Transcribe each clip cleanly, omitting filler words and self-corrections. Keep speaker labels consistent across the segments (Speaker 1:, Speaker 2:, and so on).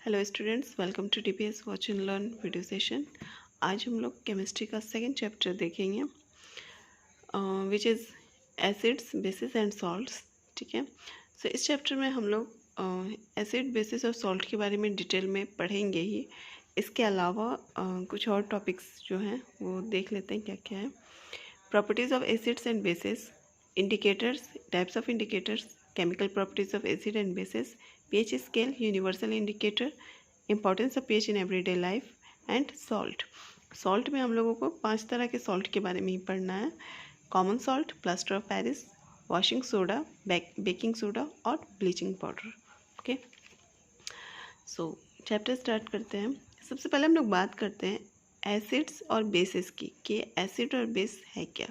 Speaker 1: Hello students, welcome to DPS watch and learn video session. आज हम लोग chemistry का सेकंड चैप्टर देखेंगे which is acids, bases and salts. ठीक है, सो इस चैप्टर में हम लोग एसिड, बेसिस और सॉल्ट के बारे में डिटेल में पढ़ेंगे ही। इसके अलावा कुछ और टॉपिक्स जो हैं वो देख लेते हैं क्या क्या है। Properties of acids and bases, indicators, types of indicators, chemical properties of acid and bases, pH scale, universal indicator, importance of pH in everyday life and salt. Salt में हम लोगों को 5 तरह के सॉल्ट के बारे में ही पढ़ना है। Common salt, plaster of Paris, washing soda, baking soda और bleaching powder. Okay, so chapter start करते हैं। सबसे पहले हम लोग बात करते हैं एसिड्स और बेसिस की कि एसिड और बेस है क्या।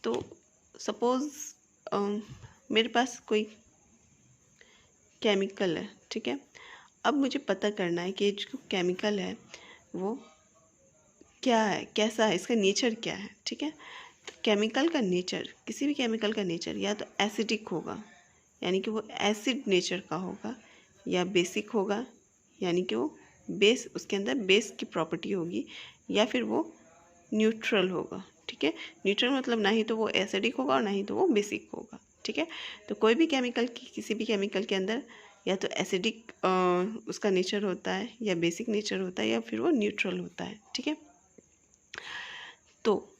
Speaker 1: तो सपोज़ मेरे पास कोई केमिकल है, ठीक है। अब मुझे पता करना है कि ये जो केमिकल है वो क्या है, कैसा है, इसका नेचर क्या है। ठीक है, तो केमिकल का नेचर, किसी भी केमिकल का नेचर या तो एसिडिक होगा यानी कि वो एसिड नेचर का होगा, या बेसिक होगा यानी कि वो बेस, उसके अंदर बेस की प्रॉपर्टी होगी, या फिर वो न्यूट्रल होगा। ठीक है, न्यूट्रल मतलब ना ही तो वो एसिडिक होगा और ना ही तो वो बेसिक होगा। ठीक है, तो कोई भी केमिकल की, किसी भी केमिकल के अंदर या तो एसिडिक उसका नेचर होता है, या बेसिक नेचर होता है, या फिर वो न्यूट्रल होता है। ठीक है, तो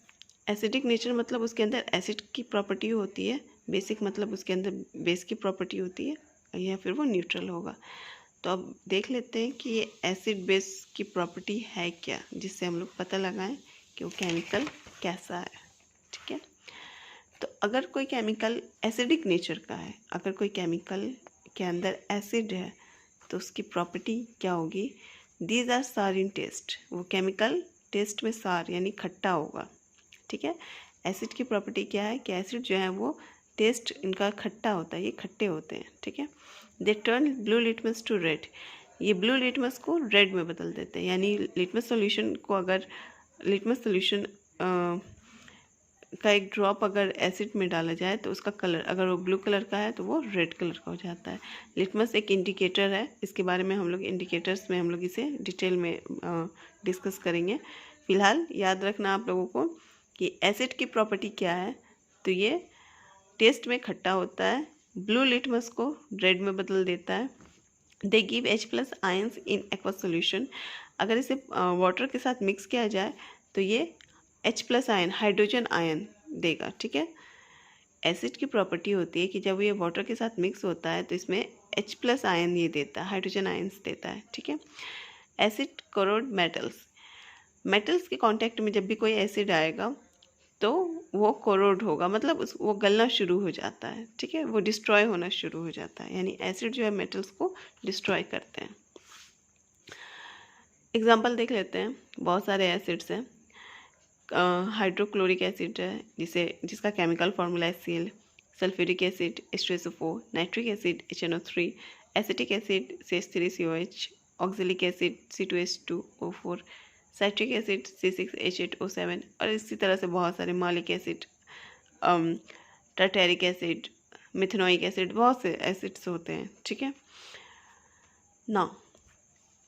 Speaker 1: एसिडिक नेचर मतलब उसके अंदर एसिड की प्रॉपर्टी होती है, बेसिक मतलब उसके अंदर बेस की प्रॉपर्टी होती है, या फिर वो न्यूट्रल होगा। तो अब देख लेते हैं कि ये एसिड बेस की प्रॉपर्टी है क्या, जिससे हम लोग पता लगाएं कि वो केमिकल कैसा है। ठीक है, तो अगर कोई केमिकल एसिडिक नेचर का है, अगर कोई केमिकल के अंदर एसिड है तो उसकी प्रॉपर्टी क्या होगी। दीज आर सार इन टेस्ट, वो केमिकल टेस्ट में सार यानी खट्टा होगा। ठीक है, एसिड की प्रॉपर्टी क्या है कि एसिड जो है वो टेस्ट इनका खट्टा होता है, ये खट्टे होते हैं। ठीक है, they turn blue litmus to red, ये ब्लू लिटमस को रेड में बदल देते हैं। यानी लिटमस सॉल्यूशन को, अगर लिटमस सॉल्यूशन का एक ड्रॉप अगर एसिड में डाला जाए तो उसका कलर, अगर वो ब्लू कलर का है तो वो रेड कलर का हो जाता है। लिटमस एक इंडिकेटर है, इसके बारे में हम लोग इंडिकेटर्स में हम लोग इसे डिटेल में डिस्कस करेंगे। फिलहाल याद रखना आप लोगों को कि एसिड की प्रॉपर्टी क्या है, तो ये टेस्ट में खट्टा होता है, ब्लू लिटमस को रेड में बदल देता है। They give H+ ions in aqueous solution, अगर इसे वाटर के साथ मिक्स किया जाए तो ये H+ आयन, हाइड्रोजन आयन देगा। ठीक है, एसिड की प्रॉपर्टी होती है कि जब ये वाटर के साथ मिक्स होता है तो इसमें H+ आयन ये देता है, हाइड्रोजन आयन्स देता है। ठीक है, एसिड कोरोड मेटल्स, मेटल्स के कांटेक्ट में जब भी कोई एसिड आएगा तो वो कोरोड होगा, मतलब वो गलना शुरू हो जाता है। ठीक है, वो डिस्ट्रॉय होना शुरू हो जाता है, यानी एसिड जो है मेटल्स को डिस्ट्रॉय करते हैं। एग्जाम्पल देख लेते हैं, बहुत सारे एसिड्स हैं। हाइड्रोक्लोरिक एसिड है जिसका केमिकल फार्मूला है Cl, sulphuric acid H2SO4, nitric acid HNO3, acetic acid CH3COH, oxalic acid C2H2O4, citric acid C6H8O7, और इसी तरह से बहुत सारे, मालिक acid, tartaric acid, methanoic acid, बहुत से एसिड्स होते हैं। ठीक है ना,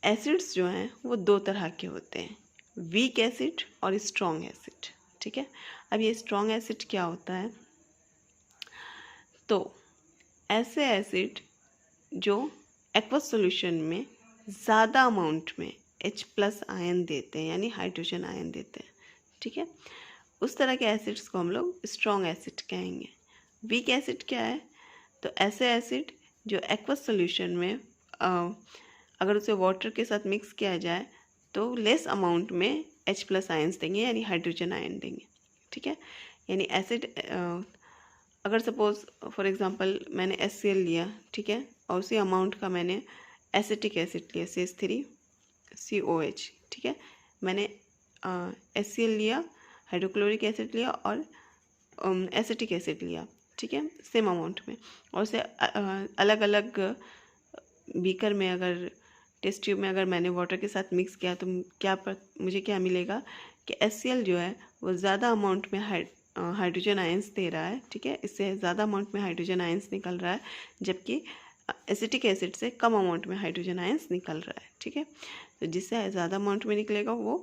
Speaker 1: एसिड्स जो हैं वो दो तरह के होते हैं, वीक एसिड और स्ट्रॉन्ग एसिड। ठीक है, अब ये स्ट्रॉन्ग एसिड क्या होता है, तो ऐसे एसिड जो एक्वस सॉल्यूशन में ज़्यादा अमाउंट में H+ आयन देते हैं, यानी हाइड्रोजन आयन देते हैं। ठीक है, उस तरह के एसिड्स को हम लोग स्ट्रॉन्ग एसिड कहेंगे। वीक एसिड क्या है, तो ऐसे एसिड जो एक्वस सॉल्यूशन में अगर उसे वाटर के साथ मिक्स किया जाए तो लेस अमाउंट में H+ आयन्स देंगे, यानी हाइड्रोजन आयन देंगे। ठीक है, यानी एसिड अगर सपोज फॉर एग्जांपल मैंने HCl लिया, ठीक है, और उसी अमाउंट का मैंने एसिटिक एसिड लिया CH3COH, ठीक है, मैंने HCl लिया, हाइड्रोक्लोरिक एसिड लिया और एसिटिक एसिड लिया। ठीक है, सेम अमाउंट में, और उसे अलग अलग बीकर में, अगर टेस्ट ट्यूब में अगर मैंने वाटर के साथ मिक्स किया तो मुझे क्या मिलेगा कि HCl जो है वो ज़्यादा अमाउंट में हाइड्रोजन आयंस दे रहा है। ठीक है, इससे ज़्यादा अमाउंट में हाइड्रोजन आयंस निकल रहा है, जबकि एसिटिक एसिड से कम अमाउंट में हाइड्रोजन आयंस निकल रहा है, ठीक है। तो जिससे ज़्यादा अमाउंट में निकलेगा वो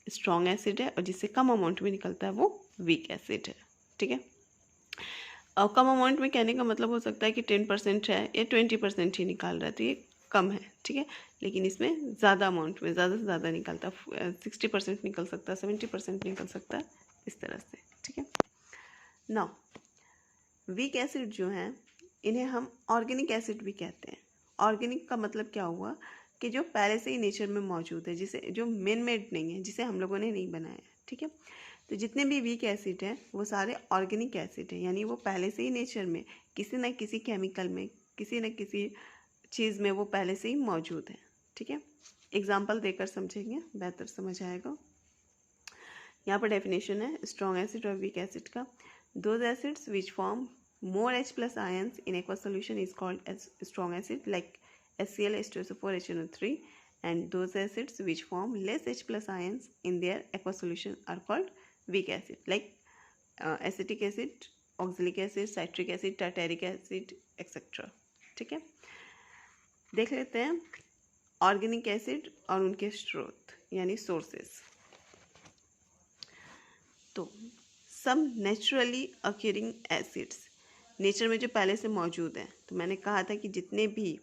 Speaker 1: स्ट्रॉन्ग एसिड है, और जिससे कम अमाउंट में निकलता है वो वीक एसिड है, ठीक है। और कम अमाउंट में कहने का मतलब हो सकता है कि 10% है या 20% ही निकाल रहा है, तो ये कम है, ठीक है। लेकिन इसमें ज़्यादा अमाउंट में ज़्यादा से ज़्यादा निकलता है, 60% निकल सकता है, 70% निकल सकता है, इस तरह से, ठीक है। नाउ वीक एसिड जो हैं इन्हें हम ऑर्गेनिक एसिड भी कहते हैं। ऑर्गेनिक का मतलब क्या हुआ कि जो पहले से ही नेचर में मौजूद है, जिसे जो मेन मेड नहीं है, जिसे हम लोगों ने नहीं बनाया, ठीक है। तो जितने भी वीक एसिड हैं वो सारे ऑर्गेनिक एसिड हैं, यानी वो पहले से ही नेचर में किसी न किसी केमिकल में, किसी न किसी चीज़ में वो पहले से ही मौजूद है, ठीक है। एग्जाम्पल देकर समझेंगे, बेहतर समझ आएगा। यहाँ पर डेफिनेशन है स्ट्रॉन्ग एसिड और वीक एसिड का। Those acids which form more H+ ions in aqueous solution is called as strong acid, like HCl, H2SO4, HNO3, and those acids which form less H+ ions in their aqueous solution are called weak acid, like acetic acid, oxalic acid, citric acid, tartaric acid, etc. ठीक है। देख लेते हैं organic acid और उनके स्रोत यानी sources. तो सब नेचुरली अक्यूरिंग एसिड्स, नेचर में जो पहले से मौजूद है। तो मैंने कहा था कि जितने भी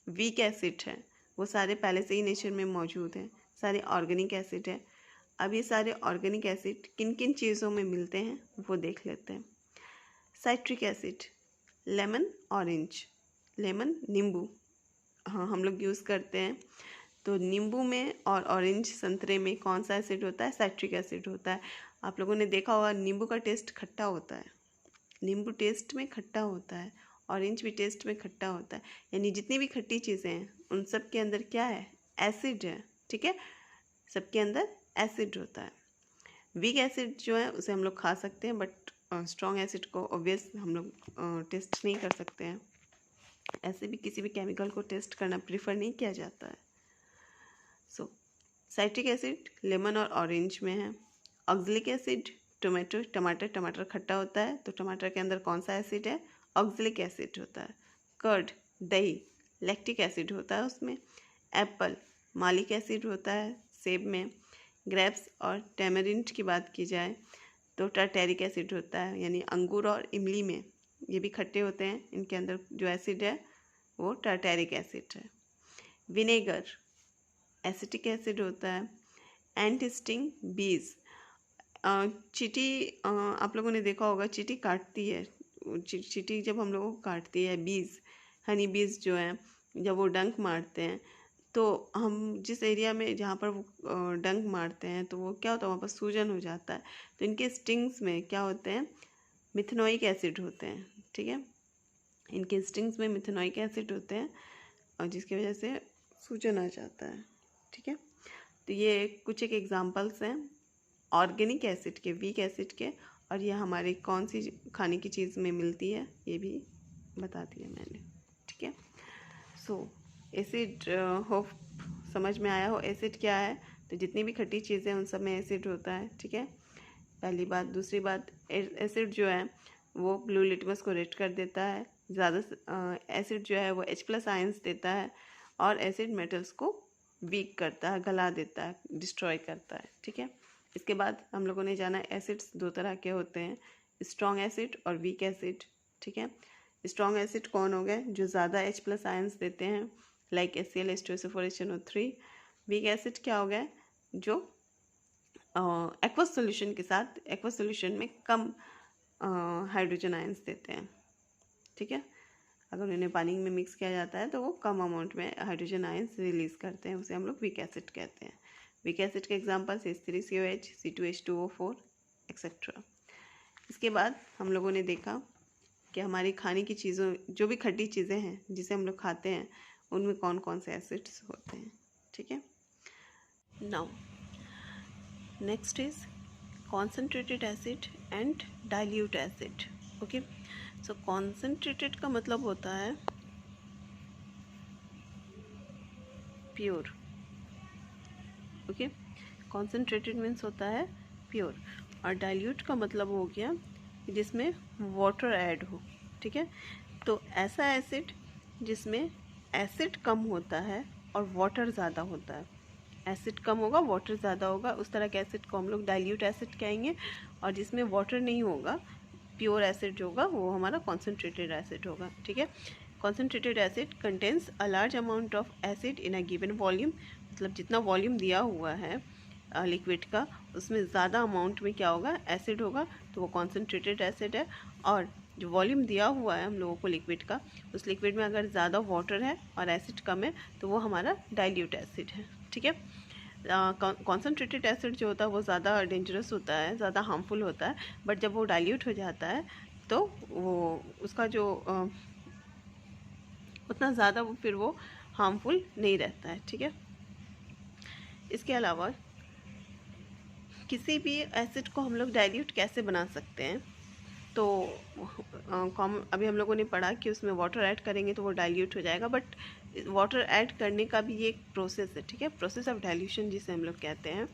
Speaker 1: वीक एसिड हैं वो सारे पहले से ही नेचर में मौजूद हैं, सारे ऑर्गेनिक एसिड है। अब ये सारे ऑर्गेनिक एसिड किन किन चीज़ों में मिलते हैं वो देख लेते हैं। Citric acid, lemon, orange, lemon नींबू, हाँ हम लोग यूज़ करते हैं। तो नींबू में और ऑरेंज संतरे में कौन सा एसिड होता है? साइट्रिक एसिड होता है। आप लोगों ने देखा होगा नींबू का टेस्ट खट्टा होता है, नींबू टेस्ट में खट्टा होता है, ऑरेंज भी टेस्ट में खट्टा होता है, यानी जितनी भी खट्टी चीज़ें हैं उन सब के अंदर क्या है? एसिड है, ठीक है। सबके अंदर एसिड होता है। वीक एसिड जो है उसे हम लोग खा सकते हैं, बट स्ट्रॉन्ग एसिड को ऑब्वियस हम लोग टेस्ट नहीं कर सकते हैं। ऐसे भी किसी भी केमिकल को टेस्ट करना प्रेफर नहीं किया जाता है। सो साइट्रिक एसिड लेमन और ऑरेंज में है। ऑक्सैलिक एसिड टमाटर खट्टा होता है, तो टमाटर के अंदर कौन सा एसिड है? ऑक्सैलिक एसिड होता है। कर्ड दही, लैक्टिक एसिड होता है उसमें। एप्पल मालिक एसिड होता है सेब में। ग्रेप्स और टैमरिंड की बात की जाए तो टार्टेरिक एसिड होता है, यानी अंगूर और इमली में ये भी खट्टे होते हैं, इनके अंदर जो एसिड है वो टार्टेरिक एसिड है। विनेगर एसिटिक एसिड होता है। एंट स्टिंग बीज, चींटी, आप लोगों ने देखा होगा चींटी काटती है, चींटी जब हम लोगों को काटती है, बीज हनी बीज जो है जब वो डंक मारते हैं, तो हम जिस एरिया में जहाँ पर वो डंक मारते हैं तो वो क्या होता है, वहाँ पर सूजन हो जाता है। तो इनके स्टिंग्स में क्या होते हैं? मिथेनोइक एसिड होते हैं, ठीक है। इनके स्टिंग्स में मिथेनोइक एसिड होते हैं और जिसकी वजह से सूजन आ जाता है, ठीक है। तो ये कुछ एक एग्जांपल्स हैं ऑर्गेनिक एसिड के, वीक एसिड के, और ये हमारे कौन सी खाने की चीज़ में मिलती है ये भी बता दिया मैंने, ठीक है। सो एसिड होप समझ में आया हो एसिड क्या है। तो जितनी भी खट्टी चीज़ें हैं उन सब में एसिड होता है, ठीक है, पहली बात। दूसरी बात, एसिड जो है वो ब्लू लिटमस को रेड कर देता है। ज़्यादा एसिड जो है वो H+ आयंस देता है, और एसिड मेटल्स को वीक करता है, गला देता है, डिस्ट्रॉय करता है, ठीक है। इसके बाद हम लोगों ने जाना एसिड्स दो तरह के होते हैं, स्ट्रॉन्ग एसिड और वीक एसिड, ठीक है। स्ट्रॉन्ग एसिड कौन हो गए? जो ज़्यादा H+ आयंस देते हैं, like HCl, H2SO4, HNO3। Weak acid क्या हो गए? जो एक्वस सॉल्यूशन के साथ, एक्वस सॉल्यूशन में कम हाइड्रोजन आयंस देते हैं, ठीक है। अगर उन्हें पानी में मिक्स किया जाता है तो वो कम अमाउंट में हाइड्रोजन आयंस रिलीज़ करते हैं, उसे हम लोग वीक एसिड कहते हैं। वीक एसिड के एग्जांपल H3COH, C2H2O4 एक्सेट्रा। इसके बाद हम लोगों ने देखा कि हमारी खाने की चीज़ों, जो भी खट्टी चीज़ें हैं जिसे हम लोग खाते हैं, उनमें कौन कौन से एसिड्स होते हैं, ठीक है। Now next is concentrated acid and dilute acid, okay। so concentrated का मतलब होता है प्योर, ओके। concentrated मीन्स होता है प्योर, और डाइल्यूट का मतलब हो गया जिसमें वाटर ऐड हो, ठीक है। तो ऐसा एसिड जिसमें एसिड कम होता है और वाटर ज़्यादा होता है। एसिड कम होगा, वाटर ज़्यादा होगा, उस तरह के एसिड को हम लोग डाइल्यूट एसिड कहेंगे। और जिसमें वाटर नहीं होगा, प्योर एसिड जो होगा वो हमारा कॉन्सेंट्रेटेड एसिड होगा। ठीक है, concentrated acid contains a large amount of acid in a given volume. मतलब जितना वॉल्यूम दिया हुआ है लिक्विड का, उसमें ज़्यादा अमाउंट में क्या होगा, एसिड होगा, तो वो कॉन्सेंट्रेटेड एसिड है। और जो वॉल्यूम दिया हुआ है हम लोगों को लिक्विड का, उस लिक्विड में अगर ज़्यादा वाटर है और एसिड कम है तो वो हमारा डाइल्यूट एसिड है। ठीक है, कॉन्सेंट्रेटेड एसिड जो होता है वो ज़्यादा डेंजरस होता है, ज़्यादा हार्मफुल होता है, बट जब वो डाइल्यूट हो जाता है तो वो उसका जो उतना ज़्यादा वो फिर वो हार्मफुल नहीं रहता है। ठीक है, इसके अलावा किसी भी एसिड को हम लोग डाइल्यूट कैसे बना सकते हैं, तो अभी हम लोगों ने पढ़ा कि उसमें वाटर ऐड करेंगे तो वो डाइल्यूट हो जाएगा, बट वाटर ऐड करने का भी ये एक प्रोसेस है। ठीक है, प्रोसेस ऑफ डाइल्यूशन जिसे हम लोग कहते हैं।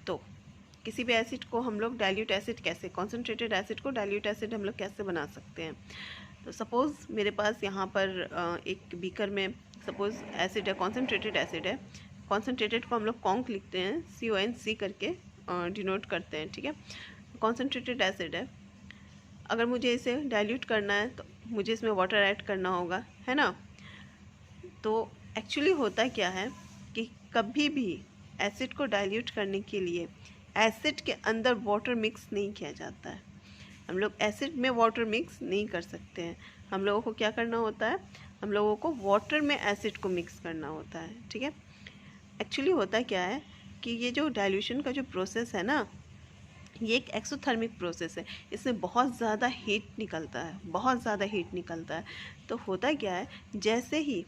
Speaker 1: तो किसी भी एसिड को हम लोग डाइल्यूट एसिड कैसे, कॉन्सेंट्रेटेड एसिड को डाइल्यूट एसिड हम लोग कैसे बना सकते हैं। तो सपोज़ मेरे पास यहाँ पर एक बीकर में सपोज़ एसिड है, कॉन्सेंट्रेटेड एसिड है। कॉन्सेंट्रेटेड को हम लोग कॉन्क लिखते हैं, CONC करके डिनोट करते हैं। ठीक है, कॉन्सेंट्रेटेड एसिड है। अगर मुझे इसे डाइल्यूट करना है तो मुझे इसमें वाटर ऐड करना होगा, है ना। तो एक्चुअली होता क्या है कि कभी भी एसिड को डाइल्यूट करने के लिए एसिड के अंदर वाटर मिक्स नहीं किया जाता है। हम लोग एसिड में वाटर मिक्स नहीं कर सकते हैं। हम लोगों को क्या करना होता है, हम लोगों को वाटर में एसिड को मिक्स करना होता है। ठीक है, एक्चुअली होता क्या है कि ये जो डाइल्यूशन का जो प्रोसेस है ना, ये एक एक्सोथर्मिक प्रोसेस है। इसमें बहुत ज़्यादा हीट निकलता है, बहुत ज़्यादा हीट निकलता है। तो होता क्या है, जैसे ही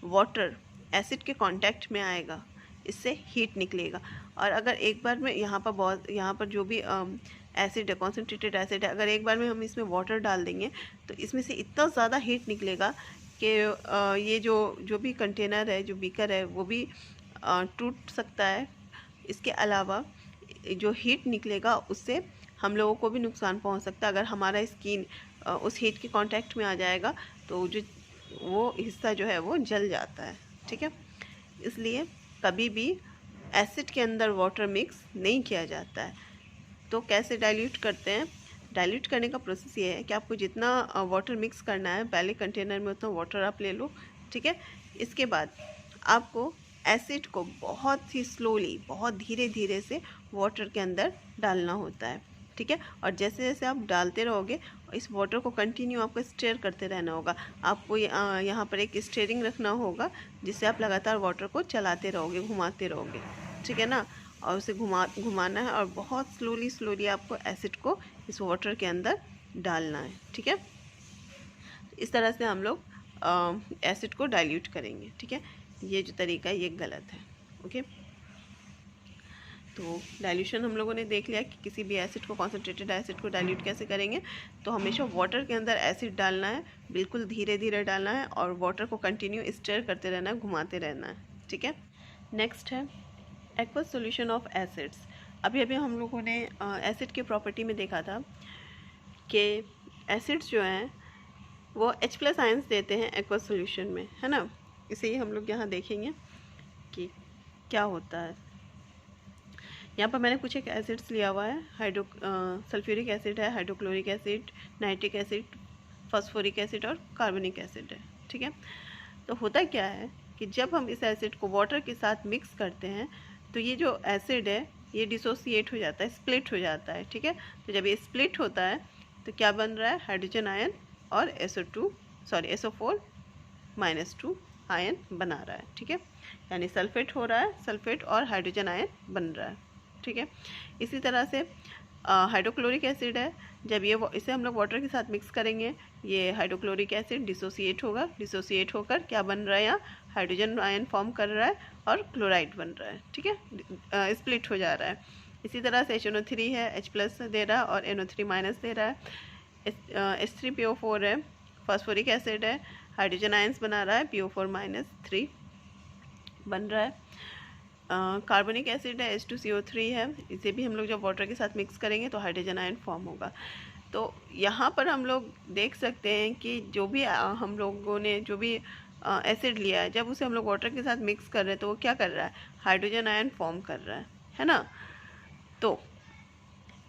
Speaker 1: वाटर एसिड के कांटेक्ट में आएगा, इससे हीट निकलेगा। और अगर एक बार में यहाँ पर जो भी एसिड है, कॉन्सेंट्रेटेड एसिड है, अगर एक बार में हम इसमें वाटर डाल देंगे तो इसमें से इतना ज़्यादा हीट निकलेगा कि ये जो भी कंटेनर है, जो बीकर है, वो भी टूट सकता है। इसके अलावा जो हीट निकलेगा उससे हम लोगों को भी नुकसान पहुंच सकता है। अगर हमारा स्किन उस हीट के कांटेक्ट में आ जाएगा तो जो वो हिस्सा जो है वो जल जाता है। ठीक है, इसलिए कभी भी एसिड के अंदर वाटर मिक्स नहीं किया जाता है। तो कैसे डाइल्यूट करते हैं, डाइल्यूट करने का प्रोसेस ये है कि आपको जितना वाटर मिक्स करना है, पहले कंटेनर में उतना वाटर आप ले लो। ठीक है, इसके बाद आपको एसिड को बहुत ही स्लोली, बहुत धीरे धीरे से वाटर के अंदर डालना होता है। ठीक है, और जैसे जैसे आप डालते रहोगे, इस वाटर को कंटिन्यू आपको स्टेयर करते रहना होगा। आपको यहाँ पर एक स्टेयरिंग रखना होगा, जिससे आप लगातार वाटर को चलाते रहोगे, घुमाते रहोगे। ठीक है ना, और उसे घुमाना है और बहुत स्लोली आपको एसिड को इस वाटर के अंदर डालना है। ठीक है, इस तरह से हम लोग एसिड को डाइल्यूट करेंगे। ठीक है, ये जो तरीका है ये गलत है। ओके, तो डाइल्यूशन हम लोगों ने देख लिया कि किसी भी एसिड को, कॉन्सेंट्रेटेड एसिड को डाइल्यूट कैसे करेंगे। तो हमेशा वाटर के अंदर एसिड डालना है, बिल्कुल धीरे धीरे डालना है और वाटर को कंटिन्यू स्टर करते रहना है, घुमाते रहना है। ठीक है, नेक्स्ट है एक्वस सॉल्यूशन ऑफ एसिड्स। अभी हम लोगों ने एसिड की प्रॉपर्टी में देखा था कि एसिड्स जो हैं वो H+ आयंस देते हैं एक्वस सॉल्यूशन में, है ना। इसे ही हम लोग यहाँ देखेंगे कि क्या होता है। यहाँ पर मैंने कुछ एक एसिड्स लिया हुआ है, सल्फ्यूरिक एसिड है, hydrochloric acid, nitric acid, phosphoric acid और कार्बनिक एसिड है। ठीक है, तो होता क्या है कि जब हम इस एसिड को वाटर के साथ मिक्स करते हैं तो ये जो एसिड है ये डिसोसिएट हो जाता है, स्प्लिट हो जाता है। ठीक है, तो जब ये स्प्लिट होता है तो क्या बन रहा है, हाइड्रोजन आयन और SO2 आयन बना रहा है। ठीक है, यानी सल्फेट हो रहा है, सल्फेट और हाइड्रोजन आयन बन रहा है। ठीक है, इसी तरह से हाइड्रोक्लोरिक एसिड है, जब इसे हम लोग वाटर के साथ मिक्स करेंगे, ये हाइड्रोक्लोरिक एसिड डिसोसिएट होगा, डिसोसिएट होकर क्या बन रहा है, यहाँ हाइड्रोजन आयन फॉर्म कर रहा है और क्लोराइड बन रहा है। ठीक है, स्प्लिट हो जा रहा है। इसी तरह से HNO3 है, H+ दे रहा है और NO3- दे रहा है। H3PO4 है, फॉस्फोरिक एसिड है, हाइड्रोजन आयंस बना रहा है, PO4-3 बन रहा है। कार्बनिक एसिड है, H2CO3 है, इसे भी हम लोग जब वाटर के साथ मिक्स करेंगे तो हाइड्रोजन आयन फॉर्म होगा। तो यहाँ पर हम लोग देख सकते हैं कि जो भी हम लोगों ने जो भी एसिड लिया है, जब उसे हम लोग वाटर के साथ मिक्स कर रहे हैं तो वो क्या कर रहा है, हाइड्रोजन आयन फॉर्म कर रहा है ना। तो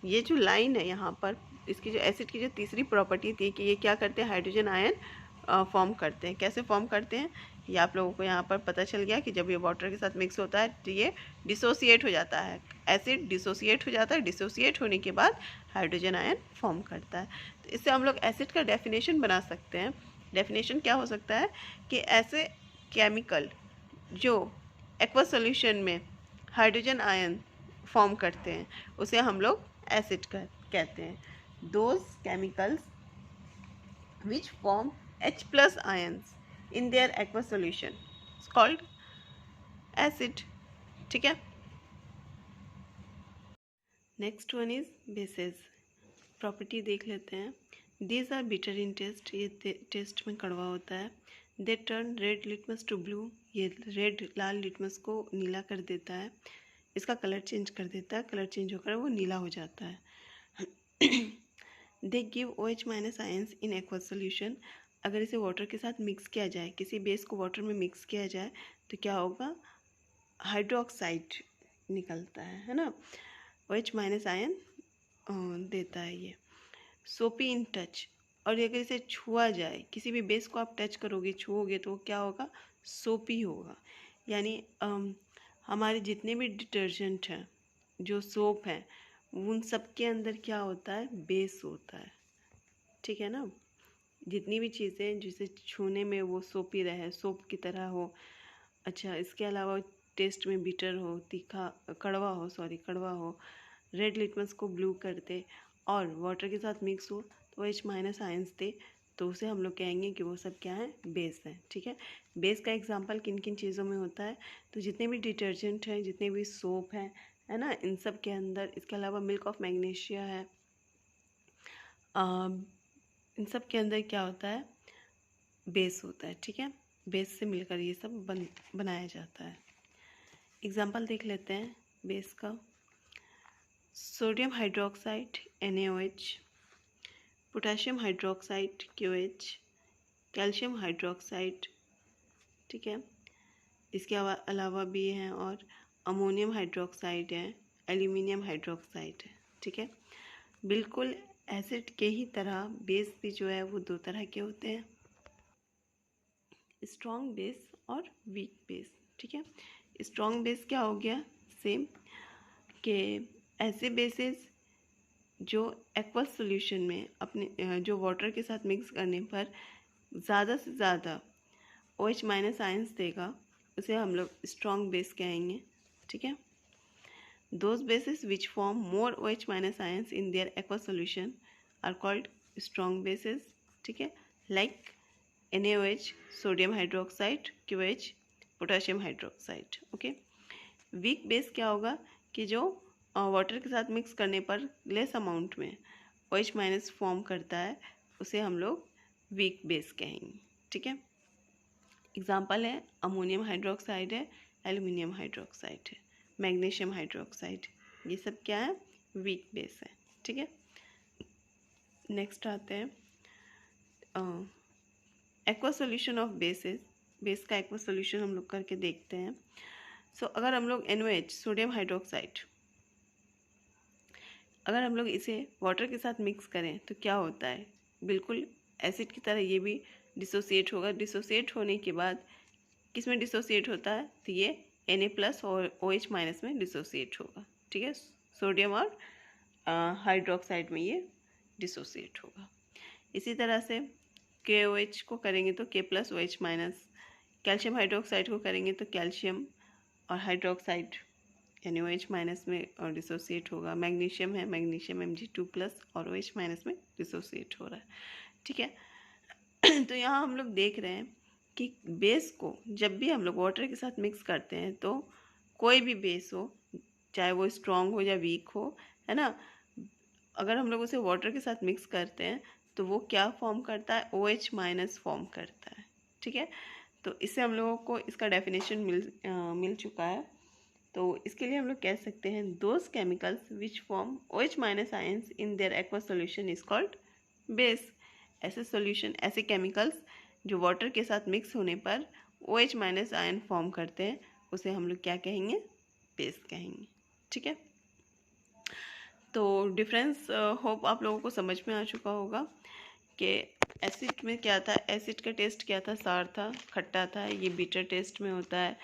Speaker 1: ये जो लाइन है यहाँ पर, इसकी जो एसिड की जो तीसरी प्रॉपर्टी थी कि ये क्या करते हैं, हाइड्रोजन आयन फॉर्म करते हैं। कैसे फॉर्म करते हैं ये आप लोगों को यहाँ पर पता चल गया कि जब ये वाटर के साथ मिक्स होता है तो ये डिसोसिएट हो जाता है, एसिड डिसोसिएट हो जाता है, डिसोसिएट होने के बाद हाइड्रोजन आयन फॉर्म करता है। तो इससे हम लोग एसिड का डेफिनेशन बना सकते हैं। डेफिनेशन क्या हो सकता है कि ऐसे केमिकल जो एक्वा सॉल्यूशन में हाइड्रोजन आयन फॉर्म करते हैं उसे हम लोग एसिड कहते हैं। Those chemicals which form H plus ions in their aqueous solution is called acid। ठीक है। Next one is bases. Property देख लेते हैं। These are bitter in taste, ये टेस्ट में कड़वा होता है। They turn red litmus to blue, ये रेड लाल लिटमस को नीला कर देता है, इसका कलर चेंज कर देता है, कलर चेंज होकर वो नीला हो जाता है। They give OH minus ions in aqueous solution. अगर इसे वाटर के साथ मिक्स किया जाए, किसी बेस को वाटर में मिक्स किया जाए तो क्या होगा, हाइड्रोक्साइड निकलता है ना। OH माइनस आयन देता है ये। सोपी इन टच, और अगर इसे छुआ जाए, किसी भी बेस को आप टच करोगे, छुओगे तो क्या होगा, सोपी होगा। यानी हमारे जितने भी डिटर्जेंट हैं, जो सोप हैं, उन सब के अंदर क्या होता है, बेस होता है। ठीक है ना। जितनी भी चीज़ें जिसे छूने में वो सोपी रहे, सोप की तरह हो। अच्छा, इसके अलावा टेस्ट में बिटर हो, तीखा, कड़वा हो, रेड लिटमस को ब्लू कर दे और वाटर के साथ मिक्स हो तो OH माइनस आयंस दे, तो उसे हम लोग कहेंगे कि वो सब क्या है, बेस है। ठीक है। बेस का एग्जांपल किन किन चीज़ों में होता है, तो जितने भी डिटर्जेंट हैं, जितने भी सोप हैं, है ना, इन सब के अंदर। इसके अलावा मिल्क ऑफ मैग्नीशिया है, इन सब के अंदर क्या होता है, बेस होता है। ठीक है। बेस से मिलकर ये सब बनाया जाता है। एग्जांपल देख लेते हैं बेस का। Sodium hydroxide NaOH, potassium hydroxide QH, calcium hydroxide. ठीक है। इसके अलावा भी हैं और अमोनियम हाइड्रोक्साइड है, एल्यूमिनियम हाइड्रोक्साइड है। ठीक है। बिल्कुल एसिड के ही तरह बेस भी जो है वो दो तरह के होते हैं, स्ट्रॉन्ग बेस और वीक बेस। ठीक है। स्ट्रॉन्ग बेस क्या हो गया, सेम के ऐसे बेसिस जो एक्वस सॉल्यूशन में अपने जो वाटर के साथ मिक्स करने पर ज़्यादा से ज़्यादा OH माइनस आयंस देगा, उसे हम लोग स्ट्रॉन्ग बेस कहेंगे। ठीक है। Those bases which form more OH minus ions in their aqueous solution are called strong bases. ठीक है। Like NaOH, sodium hydroxide, QH, potassium hydroxide. Okay. Weak base क्या होगा कि जो वाटर के साथ मिक्स करने पर लेस अमाउंट में OH माइनस फॉर्म करता है, उसे हम लोग वीक बेस कहेंगे। ठीक है। एग्जांपल है अमोनियम हाइड्रोक्साइड है, एल्यूमिनियम हाइड्रोक्साइड है, मैग्नीशियम हाइड्रोक्साइड, ये सब क्या है, वीक बेस है। ठीक है। नेक्स्ट आते हैं aqua solution of basis. Base का एक्वा सॉल्यूशन हम लोग करके देखते हैं। सो अगर हम लोग NaOH, सोडियम हाइड्रोक्साइड, अगर हम लोग इसे वाटर के साथ मिक्स करें तो क्या होता है, बिल्कुल एसिड की तरह ये भी डिसोसिएट होगा। डिसोसिएट होने के बाद किस में डिसोसिएट होता है, तो ये Na+ और OH- में डिसोसिएट होगा। ठीक है। सोडियम और हाइड्रोक्साइड में ये डिसोसिएट होगा। इसी तरह से KOH को करेंगे तो K+OH-, कैल्शियम हाइड्रोक्साइड को करेंगे तो कैल्शियम और हाइड्रोक्साइड NaOH- में डिसोसिएट होगा। मैग्नीशियम है, मैग्नीशियम Mg2+ और OH- में डिसोसिएट हो रहा है। ठीक है। तो यहाँ हम लोग देख रहे हैं कि बेस को जब भी हम लोग वाटर के साथ मिक्स करते हैं तो कोई भी बेस हो, चाहे वो स्ट्रॉन्ग हो या वीक हो, है ना, अगर हम लोग उसे वाटर के साथ मिक्स करते हैं तो वो क्या फॉर्म करता है, OH- फॉर्म करता है। ठीक है। तो इससे हम लोगों को इसका डेफिनेशन मिल चुका है तो इसके लिए हम लोग कह सकते हैं those chemicals which form OH minus ions in there aqua solution is called base. ऐसे सॉल्यूशन, ऐसे केमिकल्स जो वाटर के साथ मिक्स होने पर OH माइनस आयन फॉर्म करते हैं, उसे हम लोग क्या कहेंगे? बेस कहेंगे। ठीक है, तो डिफरेंस होप आप लोगों को समझ में आ चुका होगा कि एसिड में क्या था। एसिड का टेस्ट क्या था? सार था, खट्टा था। ये बीटर टेस्ट में होता है।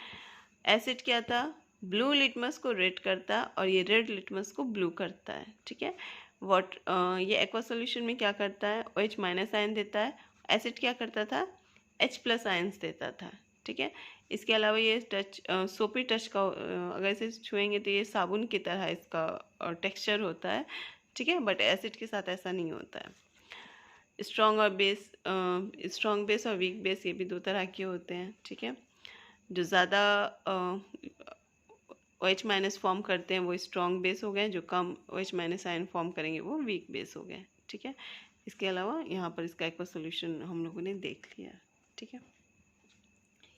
Speaker 1: एसिड क्या था? ब्लू लिटमस को रेड करता और ये रेड लिटमस को ब्लू करता है। ठीक है, ये एक्वा सॉल्यूशन में क्या करता है? OH माइनस आयन देता है। एसिड क्या करता था? H प्लस आयन्स देता था। ठीक है, इसके अलावा ये टच सोपी टच का अगर इसे छुएंगे तो ये साबुन की तरह इसका टेक्सचर होता है। ठीक है, बट एसिड के साथ ऐसा नहीं होता है। स्ट्रॉन्ग बेस और वीक बेस, ये भी दो तरह के होते हैं। ठीक है, जो ज़्यादा OH माइनस फॉर्म करते हैं वो स्ट्रॉन्ग बेस हो गए, जो कम OH माइनस आयन फॉर्म करेंगे वो वीक बेस हो गए। ठीक है, इसके अलावा यहाँ पर इसका एक्वा सॉल्यूशन हम लोगों ने देख लिया। ठीक है,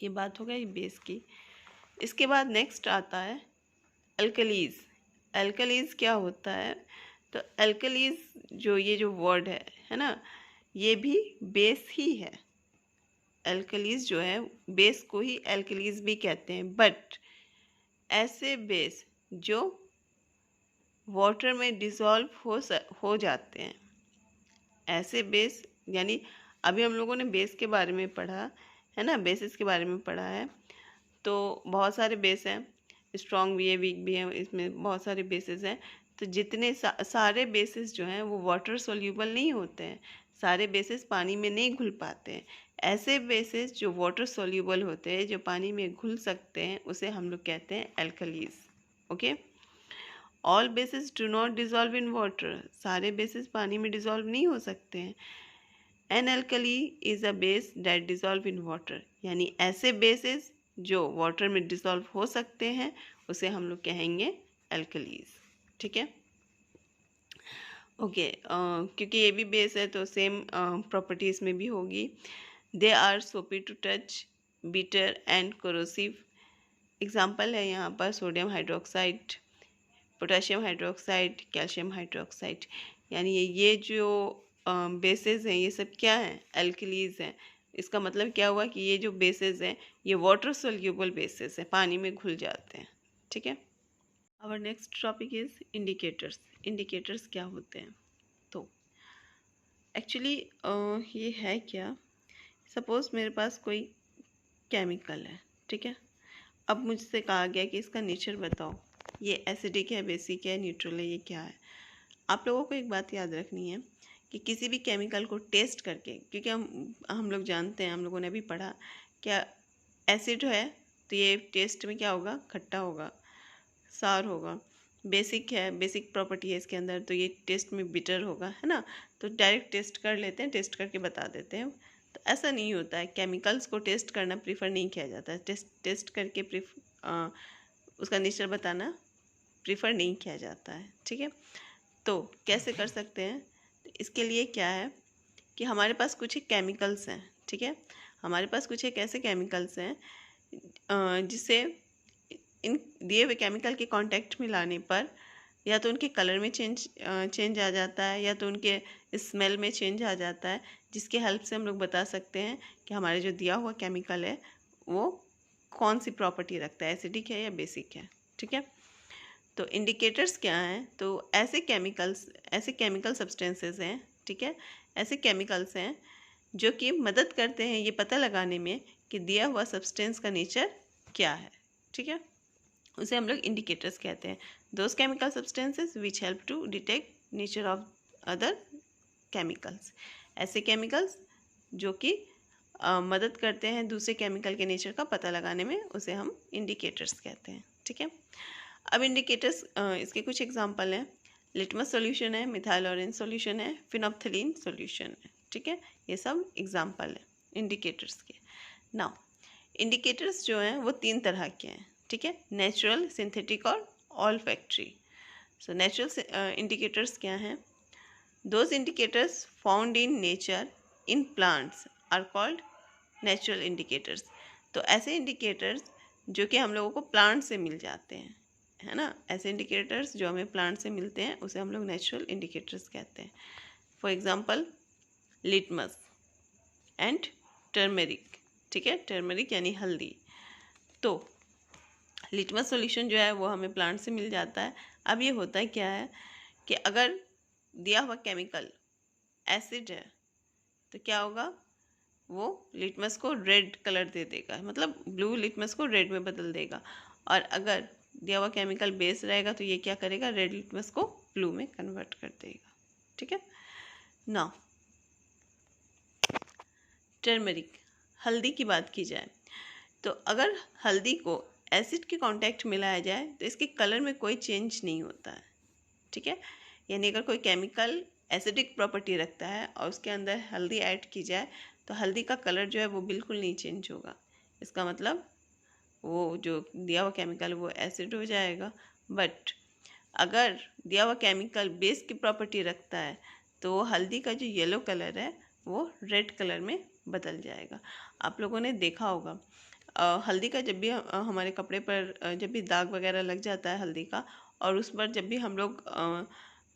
Speaker 1: ये बात हो गई बेस की। इसके बाद नेक्स्ट आता है अल्कलीज। अल्कलीज क्या होता है? तो अल्कलीज जो वर्ड है ना, ये भी बेस ही है। अल्कलीज जो है बेस को ही अल्कलीज भी कहते हैं, बट ऐसे बेस जो वाटर में डिसॉल्व हो जाते हैं, ऐसे बेस, यानी अभी हम लोगों ने बेस के बारे में पढ़ा है ना, बेसिस के बारे में पढ़ा है। तो बहुत सारे बेस हैं, स्ट्रॉन्ग भी है, वीक भी है, इसमें बहुत सारे बेसिस हैं। तो जितने सारे बेसिस जो हैं वो वाटर सोल्यूबल नहीं होते हैं, सारे बेसिस पानी में नहीं घुल पाते हैं। ऐसे बेसिस जो वाटर सोल्यूबल होते हैं, जो पानी में घुल सकते हैं, उसे हम लोग कहते हैं alkalies. Okay, all bases do not dissolve in water, सारे बेसिस पानी में डिजॉल्व नहीं हो सकते हैं। An alkali is a base that dissolve in water, यानी ऐसे बेसिस जो वाटर में डिसॉल्व हो सकते हैं उसे हम लोग कहेंगे एल्कलीज। ठीक है, ओके, क्योंकि ये भी बेस है तो सेम प्रॉपर्टीज में भी होगी। They are soapy to touch, bitter and corrosive. Example है यहाँ पर sodium hydroxide, potassium hydroxide, calcium hydroxide. यानी ये जो बेसेस हैं ये सब क्या हैं? एल्कलीज हैं। इसका मतलब क्या हुआ कि ये जो बेसेस हैं ये वाटर सोल्यूबल बेसेस हैं, पानी में घुल जाते हैं। ठीक है, our next topic is indicators. Indicators क्या होते हैं? तो एक्चुअली ये है क्या, सपोज मेरे पास कोई केमिकल है। ठीक है, अब मुझसे कहा गया कि इसका नेचर बताओ, ये एसिडिक है, बेसिक है, न्यूट्रल है, ये क्या है? आप लोगों को एक बात याद रखनी है कि किसी भी केमिकल को टेस्ट करके, क्योंकि हम लोग जानते हैं, हम लोगों ने भी पढ़ा, क्या एसिड है तो ये टेस्ट में क्या होगा? खट्टा होगा, सार होगा। बेसिक है, बेसिक प्रॉपर्टी है इसके अंदर, तो ये टेस्ट में बिटर होगा, है ना। तो डायरेक्ट टेस्ट कर लेते हैं, टेस्ट करके बता देते हैं। तो ऐसा नहीं होता है, केमिकल्स को टेस्ट करना प्रीफर नहीं किया जाता है। टेस्ट करके उसका नेचर बताना प्रीफर नहीं किया जाता है। ठीक है, तो कैसे कर सकते हैं? तो इसके लिए क्या है कि हमारे पास कुछ एक केमिकल्स हैं। ठीक है, हमारे पास कुछ एक ऐसे केमिकल्स हैं जिसे इन दिए हुए केमिकल के कांटेक्ट में लाने पर या तो उनके कलर में चेंज आ जाता है, या तो उनके स्मेल में चेंज आ जाता है, जिसके हेल्प से हम लोग बता सकते हैं कि हमारे जो दिया हुआ केमिकल है वो कौन सी प्रॉपर्टी रखता है, एसिडिक है या बेसिक है। ठीक है, तो इंडिकेटर्स क्या हैं? तो ऐसे केमिकल सब्सटेंसेस हैं। ठीक है, ऐसे केमिकल्स हैं जो कि मदद करते हैं ये पता लगाने में कि दिया हुआ सब्सटेंस का नेचर क्या है। ठीक है, उसे हम लोग इंडिकेटर्स कहते हैं। Those chemical substances which help to detect nature of other chemicals, ऐसे केमिकल्स जो कि मदद करते हैं दूसरे केमिकल के नेचर का पता लगाने में, उसे हम इंडिकेटर्स कहते हैं। ठीक है, अब इंडिकेटर्स इसके कुछ एग्जांपल हैं। लिटमस सॉल्यूशन है, मिथाइल ऑरेंज सॉल्यूशन है, फिनोप्थिलीन सॉल्यूशन है। ठीक है, ये सब एग्जांपल है इंडिकेटर्स के। नाउ इंडिकेटर्स जो हैं वो 3 तरह के हैं। ठीक है, नेचुरल, सिंथेटिक और ऑल्फैक्टरी। सो नेचुरल इंडिकेटर्स क्या हैं? Those indicators found in nature in plants are called natural indicators. तो ऐसे इंडिकेटर्स जो कि हम लोगों को प्लांट से मिल जाते हैं, है ना। ऐसे इंडिकेटर्स जो हमें प्लांट से मिलते हैं उसे हम लोग नेचुरल इंडिकेटर्स कहते हैं। For example litmus and turmeric, ठीक है, टर्मेरिक यानी हल्दी। तो लिटमस सॉल्यूशन जो है वो हमें प्लांट से मिल जाता है। अब ये होता है क्या है कि अगर दिया हुआ केमिकल एसिड है तो क्या होगा, वो लिटमस को रेड कलर दे देगा, मतलब ब्लू लिटमस को रेड में बदल देगा। और अगर दिया हुआ केमिकल बेस रहेगा तो ये क्या करेगा, रेड लिटमस को ब्लू में कन्वर्ट कर देगा, ठीक है। नाउ टर्मरिक, हल्दी की बात की जाए तो अगर हल्दी को एसिड के कांटेक्ट में लाया जाए तो इसके कलर में कोई चेंज नहीं होता है, ठीक है। यानी अगर कोई केमिकल एसिडिक प्रॉपर्टी रखता है और उसके अंदर हल्दी ऐड की जाए तो हल्दी का कलर जो है वो बिल्कुल नहीं चेंज होगा। इसका मतलब वो जो दिया हुआ केमिकल वो एसिड हो जाएगा। बट अगर दिया हुआ केमिकल बेस की प्रॉपर्टी रखता है तो हल्दी का जो येलो कलर है वो रेड कलर में बदल जाएगा। आप लोगों ने देखा होगा हल्दी का जब भी हमारे कपड़े पर जब भी दाग वगैरह लग जाता है हल्दी का, और उस पर जब भी हम लोग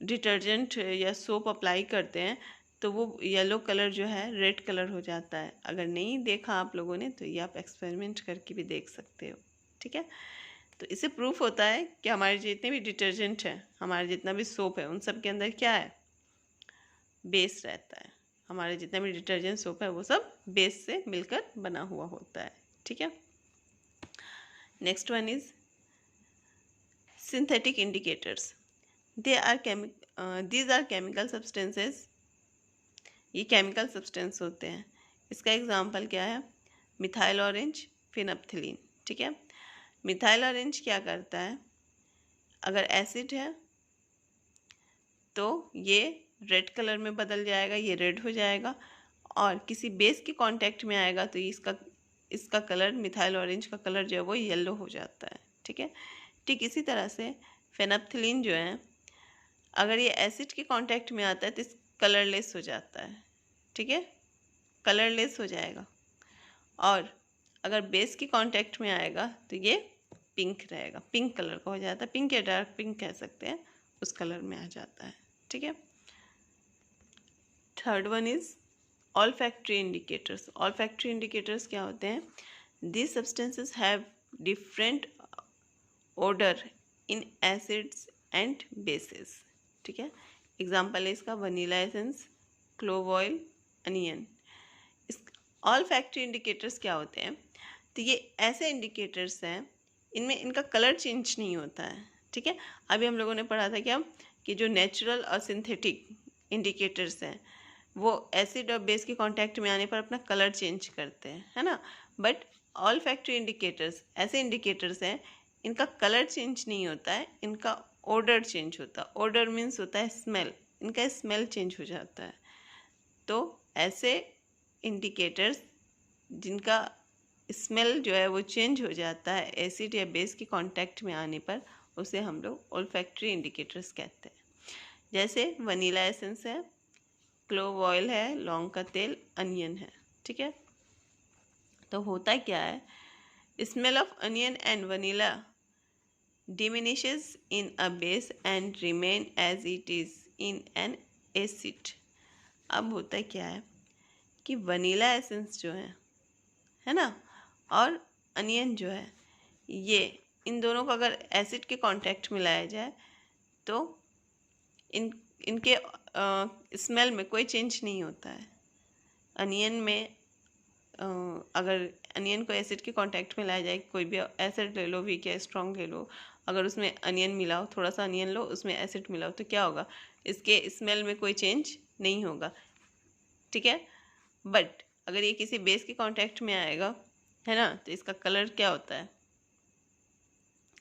Speaker 1: डिटर्जेंट या सोप अप्लाई करते हैं तो वो येलो कलर जो है रेड कलर हो जाता है। अगर नहीं देखा आप लोगों ने तो ये आप एक्सपेरिमेंट करके भी देख सकते हो, ठीक है। तो इससे प्रूफ होता है कि हमारे जितने भी डिटर्जेंट हैं, हमारे जितना भी सोप है, उन सब के अंदर क्या है, बेस रहता है। हमारे जितना भी डिटर्जेंट सोप है वो सब बेस से मिलकर बना हुआ होता है, ठीक है। Next one is synthetic indicators. these are chemical substances, ये केमिकल सब्सटेंस होते हैं। इसका एग्जांपल क्या है, मिथाइल ऑरेंज, फिनप्थिलीन, ठीक है। मिथाइल ऑरेंज क्या करता है, अगर एसिड है तो ये रेड कलर में बदल जाएगा, ये रेड हो जाएगा, और किसी बेस के कांटेक्ट में आएगा तो इसका कलर, मिथाइल ऑरेंज का कलर जो है वो येलो हो जाता है, ठीक है। ठीक इसी तरह से फेनप्थिलीन जो है अगर ये एसिड के कांटेक्ट में आता है तो इस कलरलेस हो जाता है, ठीक है, कलरलेस हो जाएगा। और अगर बेस के कांटेक्ट में आएगा तो ये पिंक रहेगा, पिंक कलर का हो जाता है, पिंक या डार्क पिंक कह सकते हैं, उस कलर में आ जाता है, ठीक है। Third one is olfactory indicators. Olfactory indicators क्या होते हैं, these substances have different order in acids and bases, ठीक है। एग्जाम्पल है इसका vanilla essence, clove oil, onion. इस ऑल फैक्ट्री इंडिकेटर्स क्या होते हैं, तो ये ऐसे इंडिकेटर्स हैं इनमें इनका कलर चेंज नहीं होता है, ठीक है। अभी हम लोगों ने पढ़ा था क्या कि जो नेचुरल और सिंथेटिक इंडिकेटर्स हैं वो एसिड और बेस के कांटेक्ट में आने पर अपना कलर चेंज करते हैं, है ना। बट ऑल फैक्ट्री इंडिकेटर्स ऐसे इंडिकेटर्स हैं इनका कलर चेंज नहीं होता है, इनका ऑर्डर चेंज होता है। ऑर्डर मीन्स होता है स्मेल, इनका स्मेल चेंज हो जाता है। तो ऐसे इंडिकेटर्स जिनका स्मेल जो है वो चेंज हो जाता है एसिड या बेस के कांटेक्ट में आने पर, उसे हम लोग ऑल्फैक्टरी इंडिकेटर्स कहते हैं। जैसे वनीला एसेंस है, क्लोव ऑयल है, लौंग का तेल, अनियन है, ठीक है। तो होता क्या है, smell of onion and vanilla diminishes in a base and remain as it is in an acid। अब होता क्या है कि वनीला एसेंस जो है ना, और अनियन जो है, ये इन दोनों को अगर एसिड के कांटेक्ट में लाया जाए तो इनके स्मेल में कोई चेंज नहीं होता है। अनियन में अगर अनियन को एसिड के कांटेक्ट में लाया जाए, कोई भी एसिड ले लो, वीक या स्ट्रॉन्ग ले लो, अगर उसमें अनियन मिलाओ, थोड़ा सा अनियन लो, उसमें एसिड मिलाओ, तो क्या होगा, इसके स्मेल में कोई चेंज नहीं होगा, ठीक है। बट अगर ये किसी बेस के कांटेक्ट में आएगा, है ना, तो इसका कलर क्या होता है,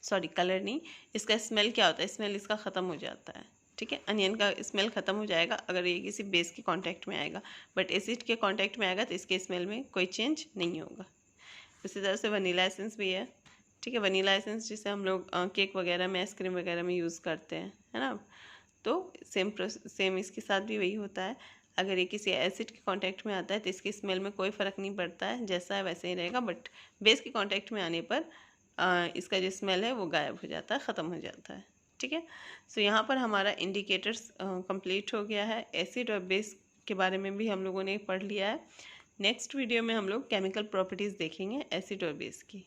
Speaker 1: सॉरी कलर नहीं, इसका स्मेल क्या होता है, स्मेल इसका ख़त्म हो जाता है, ठीक है। अनियन का स्मेल ख़त्म हो जाएगा अगर ये किसी बेस के कांटेक्ट में आएगा, बट एसिड के कांटेक्ट में आएगा तो इसके स्मेल में कोई चेंज नहीं होगा। उसी तरह से वनीला एसेंस भी है, ठीक है। वनीला एसेंस जिसे हम लोग केक वगैरह में, आइसक्रीम वगैरह में यूज़ करते हैं, है ना। तो सेम इसके साथ भी वही होता है। अगर ये किसी एसिड के कांटेक्ट में आता है तो इसकी स्मेल में कोई फ़र्क नहीं पड़ता है, जैसा है वैसे ही रहेगा, बट बेस के कांटेक्ट में आने पर इसका जो स्मेल है वो गायब हो जाता है, ख़त्म हो जाता है। ठीक है, सो यहाँ पर हमारा इंडिकेटर्स कंप्लीट हो गया है। एसिड और बेस के बारे में भी हम लोगों ने पढ़ लिया है। नेक्स्ट वीडियो में हम लोग केमिकल प्रॉपर्टीज़ देखेंगे एसिड और बेस की।